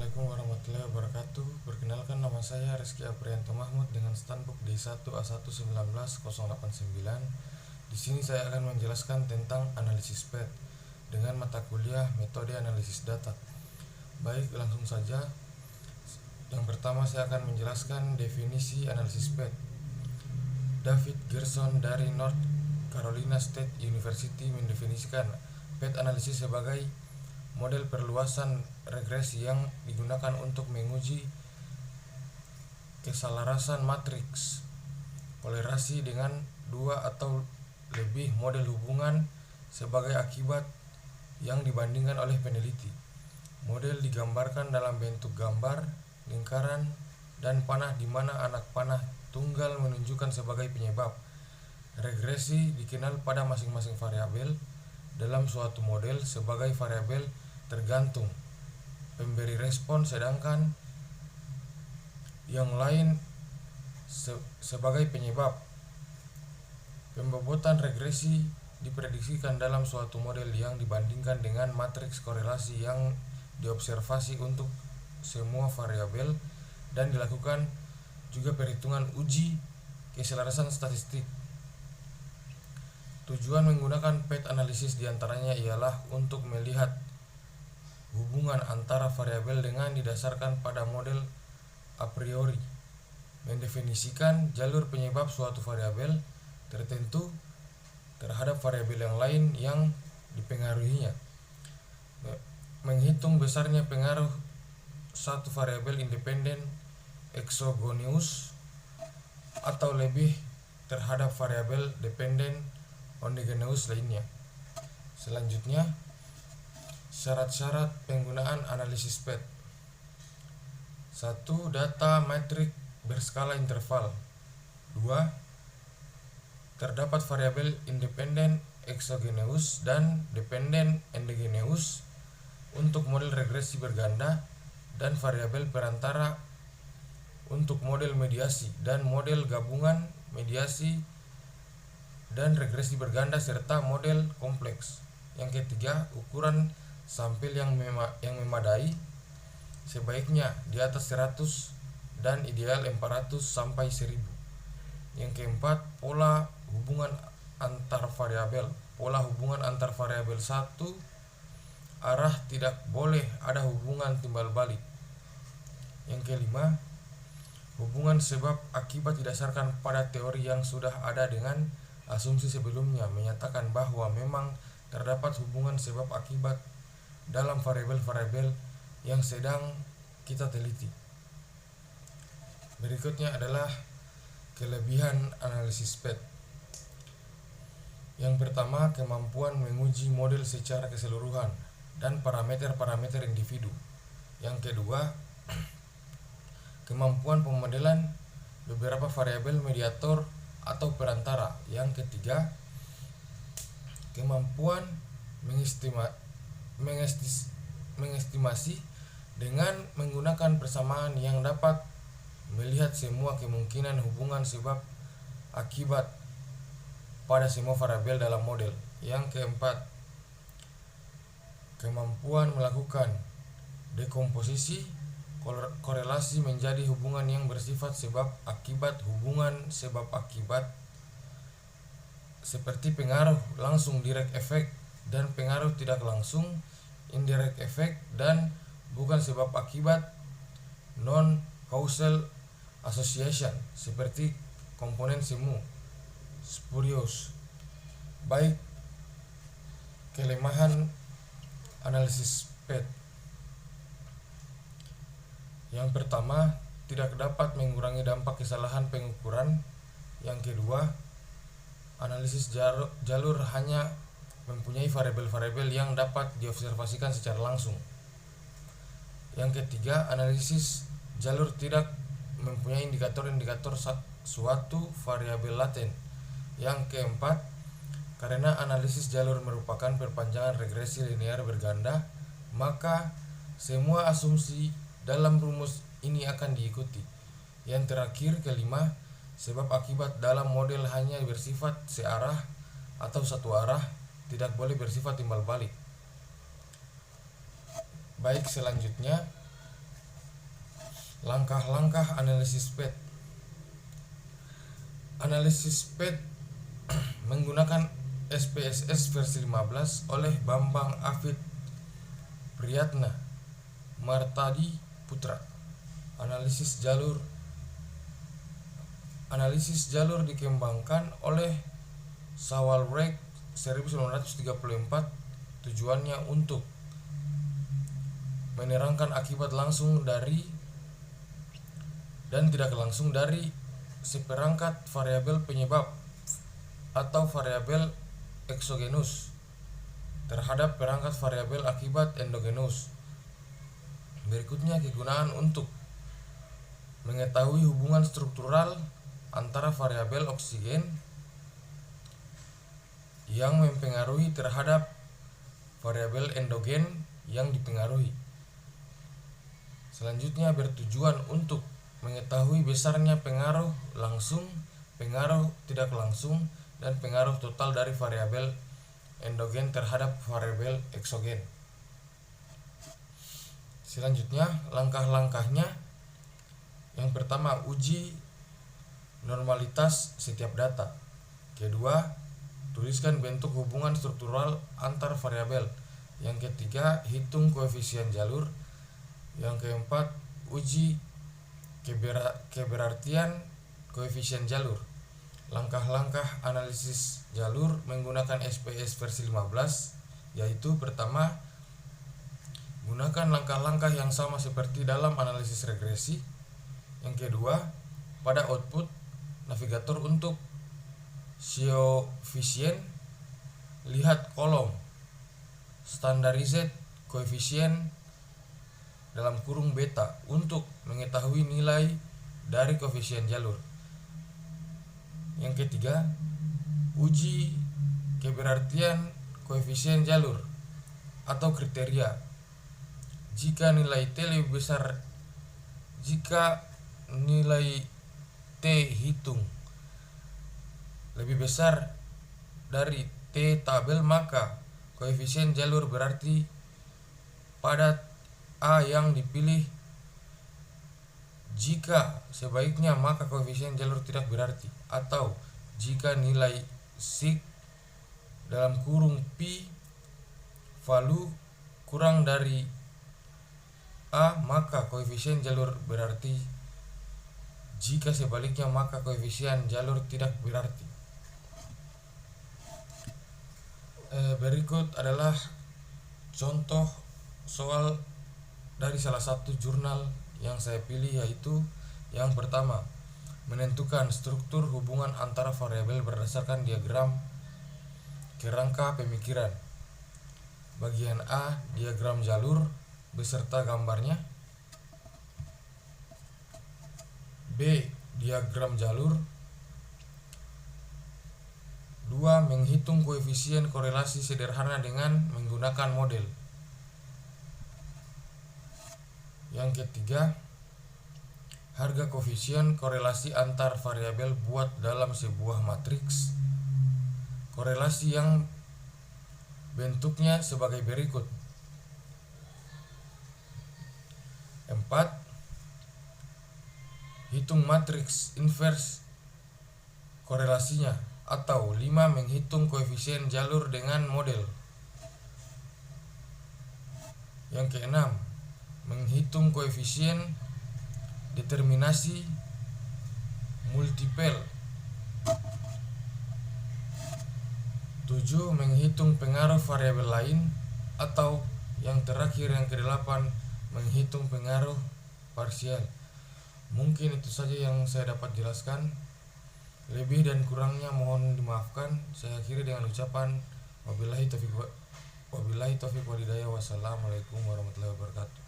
Assalamualaikum warahmatullahi wabarakatuh. Perkenalkan, nama saya Rizky Aprianto Mahmud dengan standbook D1A1190089. Di sini saya akan menjelaskan tentang analisis PET dengan mata kuliah metode analisis data. Baik, langsung saja. Yang pertama saya akan menjelaskan definisi analisis PET. David Gerson dari North Carolina State University mendefinisikan PET analisis sebagai model perluasan regresi yang digunakan untuk menguji keselarasan matriks kolerasi dengan dua atau lebih model hubungan sebagai akibat yang dibandingkan oleh peneliti. Model digambarkan dalam bentuk gambar, lingkaran, dan panah di mana anak panah tunggal menunjukkan sebagai penyebab. Regresi dikenal pada masing-masing variabel dalam suatu model sebagai variabel tergantung pemberi respon, sedangkan yang lain sebagai penyebab. Pembobotan regresi diprediksikan dalam suatu model yang dibandingkan dengan matriks korelasi yang diobservasi untuk semua variabel, dan dilakukan juga perhitungan uji keselarasan statistik. Tujuan menggunakan PET analisis diantaranya ialah untuk melihat hubungan antara variabel dengan didasarkan pada model a priori, mendefinisikan jalur penyebab suatu variabel tertentu terhadap variabel yang lain yang dipengaruhinya, menghitung besarnya pengaruh satu variabel independen exogenous atau lebih terhadap variabel dependen endogenous lainnya. Selanjutnya, syarat-syarat penggunaan analisis PET. 1. Data metrik berskala interval. 2. Terdapat variabel independen exogenous dan dependen endogenous untuk model regresi berganda, dan variabel perantara untuk model mediasi dan model gabungan mediasi dan regresi berganda serta model kompleks. Yang ketiga, ukuran sampel yang memadai, sebaiknya di atas 100 dan ideal 400 sampai 1000. Yang keempat, pola hubungan antar variabel. Pola hubungan antar variabel satu arah, tidak boleh ada hubungan timbal balik. Yang kelima, hubungan sebab akibat didasarkan pada teori yang sudah ada dengan asumsi sebelumnya menyatakan bahwa memang terdapat hubungan sebab akibat dalam variabel-variabel yang sedang kita teliti. Berikutnya adalah kelebihan analisis PET. Yang pertama, kemampuan menguji model secara keseluruhan dan parameter-parameter individu. Yang kedua, kemampuan pemodelan beberapa variabel mediator atau perantara. Yang ketiga, kemampuan mengestimasi dengan menggunakan persamaan yang dapat melihat semua kemungkinan hubungan sebab akibat pada semua variabel dalam model. Yang keempat, kemampuan melakukan dekomposisi korelasi menjadi hubungan yang bersifat sebab akibat, hubungan sebab akibat seperti pengaruh langsung direct effect dan pengaruh tidak langsung indirect effect, dan bukan sebab akibat non causal association seperti komponen semu spurious. Baik, kelemahan analisis PET. Yang pertama, tidak dapat mengurangi dampak kesalahan pengukuran. Yang kedua, analisis jalur hanya mempunyai variabel-variabel yang dapat diobservasikan secara langsung. Yang ketiga, analisis jalur tidak mempunyai indikator-indikator suatu variabel laten. Yang keempat, karena analisis jalur merupakan perpanjangan regresi linear berganda, maka semua asumsi dalam rumus ini akan diikuti. Yang terakhir, kelima, sebab akibat dalam model hanya bersifat searah atau satu arah, tidak boleh bersifat timbal balik. Baik, selanjutnya Langkah-langkah analisis PET. Analisis PET menggunakan SPSS versi 15 oleh Bambang Afid Priyatna Martadi Putra. Analisis jalur dikembangkan oleh Sawalwreck 1934. Tujuannya untuk menerangkan akibat langsung dari dan tidak langsung dari seperangkat variabel penyebab atau variabel eksogenus terhadap perangkat variabel akibat endogenus. Berikutnya kegunaan untuk mengetahui hubungan struktural antara variabel oksigen yang mempengaruhi terhadap variabel endogen yang dipengaruhi. Selanjutnya bertujuan untuk mengetahui besarnya pengaruh langsung, pengaruh tidak langsung, dan pengaruh total dari variabel endogen terhadap variabel eksogen. Selanjutnya langkah-langkahnya. Yang pertama, uji normalitas setiap data. Kedua, tuliskan bentuk hubungan struktural antar variabel. Yang ketiga, hitung koefisien jalur. Yang keempat, uji keberartian koefisien jalur. Langkah-langkah analisis jalur menggunakan SPS versi 15, yaitu pertama, gunakan langkah-langkah yang sama seperti dalam analisis regresi. Yang kedua, pada output navigator untuk coefficient, lihat kolom standardized coefficient dalam kurung beta untuk mengetahui nilai dari koefisien jalur. Yang ketiga, uji keberartian koefisien jalur atau kriteria. Jika nilai T hitung lebih besar dari T tabel, maka koefisien jalur berarti pada A yang dipilih. Jika sebaiknya, maka koefisien jalur tidak berarti. Atau jika nilai sig dalam kurung pi value kurang dari A, maka koefisien jalur berarti. Jika sebaliknya, maka koefisien jalur tidak berarti. Berikut adalah contoh soal dari salah satu jurnal yang saya pilih, yaitu yang pertama, menentukan struktur hubungan antara variabel berdasarkan diagram kerangka pemikiran. Bagian A, diagram jalur beserta gambarnya. B, diagram jalur. 2, menghitung koefisien korelasi sederhana dengan menggunakan model. Yang ketiga, harga koefisien korelasi antar variabel buat dalam sebuah matriks korelasi yang bentuknya sebagai berikut. 4, hitung matriks inverse korelasinya. Atau 5, menghitung koefisien jalur dengan model. Yang keenam, menghitung koefisien determinasi multipel. 7, menghitung pengaruh variabel lain. Atau yang terakhir, yang ke-8, menghitung pengaruh parsial. Mungkin itu saja yang saya dapat jelaskan. Lebih dan kurangnya mohon dimaafkan. Saya akhiri dengan ucapan wabillahi taufiq walhidayah. Wassalamualaikum warahmatullahi wabarakatuh.